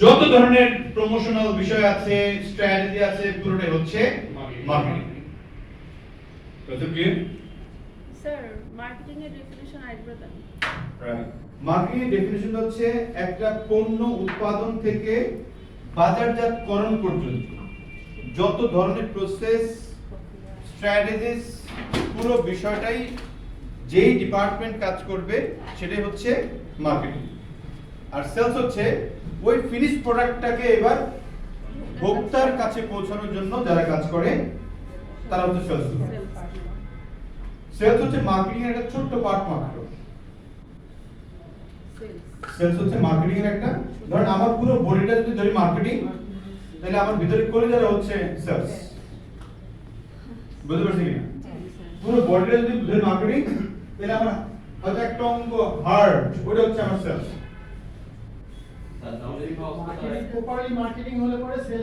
যত ধরনের প্রমোশনাল বিষয় আছে, স্ট্র্যাটেজি আছে, পুরোটাই হচ্ছে মার্কেটিং। কত কি স্যার মার্কেটিং এর ডেফিনিশন আরেকবার দেন। রাইট, মার্কেটিং এর ডেফিনিশন হচ্ছে একটা পণ্য উৎপাদন থেকে বাজারজাতকরণ পর্যন্ত যত ধরনের প্রসেস, স্ট্র্যাটেজিস, পুরো বিষয়টাই যেই ডিপার্টমেন্ট কাজ করবে সেটাই হচ্ছে মার্কেটিং। আর সেলস হচ্ছে ওই ফিনিশ প্রোডাক্টটাকে এবার ভোক্তার কাছে পৌঁছানোর জন্য যারা কাজ করে তারা হচ্ছে সেলস। সেলস হচ্ছে মার্কেটিং এর একটা ছোট্ট পার্ট মাত্র। সেলস হচ্ছে মার্কেটিং এর একটা, ধরেন আমার পুরো বডিটা যদি ধরি মার্কেটিং, তাহলে আমার ভিতরে কলিজাটা হচ্ছে সেলস। বুঝতে পারছেন কিনা? পুরো বডিটা যদি ধরি মার্কেটিং, তাহলে আমার হয়তো একটা অঙ্গ হার্ট, ওটা হচ্ছে আমার সেলস। প্রপারলি মার্কেটিং হলে পরে সেল